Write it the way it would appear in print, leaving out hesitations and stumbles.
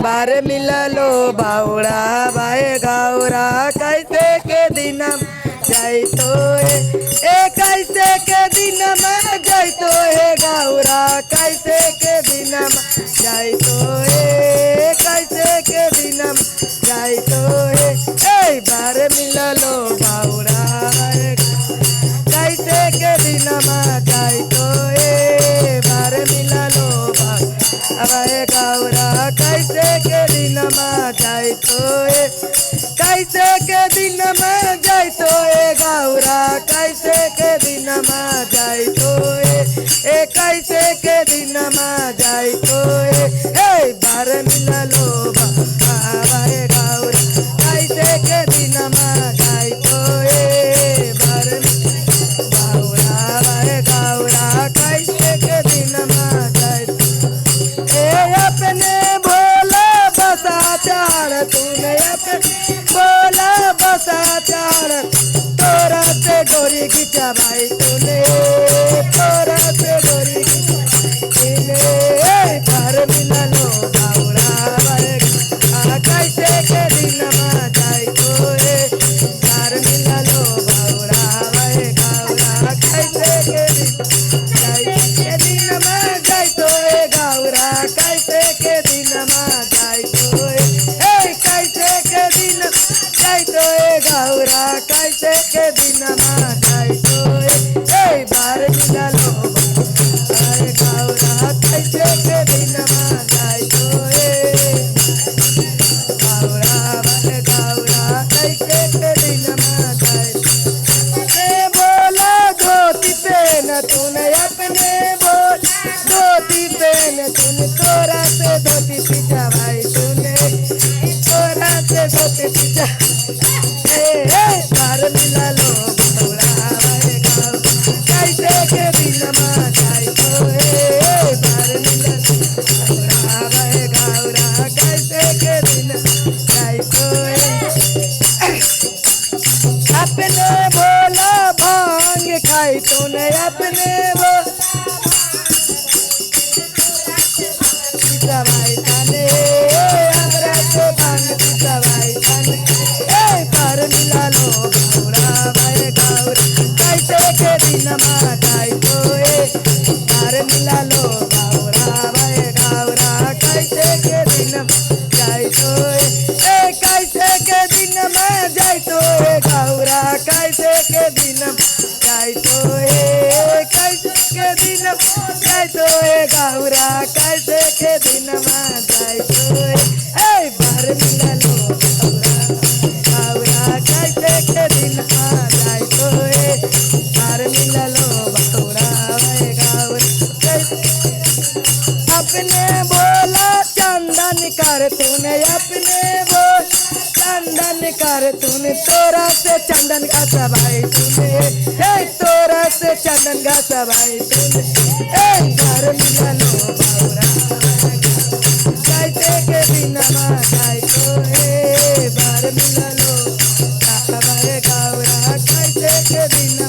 बार मिललो बाउरा भाई गौरा कैसे के दिन जाई तो कैसे के दिन जाई तो गौरा कैसे के दिन जाई तो कैसे के दिन जाई तो बार मिललो बाउरा कैसे के दिन जाई तो बार मिललो बाउरा गौरा कैसे के दिन जाई तो कैसे के दिन जाई तो गौरा कैसे के दिन जाई तो कैसे के दिन जाई तो बार मिललो बाबा गौरा कैसे के दिन जाई तो बार गौरा गौरा कैसे के दिन जाई अपने भोला बसा चार तूने अपने भोला बसा चार तोरा से गोरी खींचा भाई तूने तोरा से गोरी बार मिललो गौरा कैसे के दिन जाई तो बार मिललो गौरा गौरा कैसे के दिन जाई तो गौरा कैसे के दिन जाई तो कैसे के दिन जाई तो गौरा कैसे के दिन जाई तो बार मिललो गौरा कैसे के दिन जाई तो गौरा गौरा कैसे के दिन जाई बोला धोती पहन तूने अपने बोल धोती पहन तूने तोरा से धोती पीछा भाई तूने तोरा से धोती पीछा बार मिललो गौरा कैसे के दिन जाई तो बार मिललो गौरा कैसे के दिन जाई तो अपने बोला भांग खाई तूने अपने भाई ताने हमरा से भांग भाई ताने बार मिललो गौरा भाई गौरा कैसे के दिन जाई तो बार मिललो गौरा भाई गौरा कैसे के दिन जाई तो कैसे के दिन जाई तो गौरा कैसे के दिन जाई तो कैसे के दिन जाई तो गौरा कैसे के दिन जाई तो बार मिललो गौरा कैसे के दिन जाई तो बार मिललो गौरा गौरा अपने बोला चंदन कर तूने अपने बोल चंदन कर तूने तोरा से चंदन का सभाई तूने तोरा से चंदन का सभाई तूने बार मिललो गौरा कैसे के दिन जाई तो बार मिललो गौरा कैसे के दिन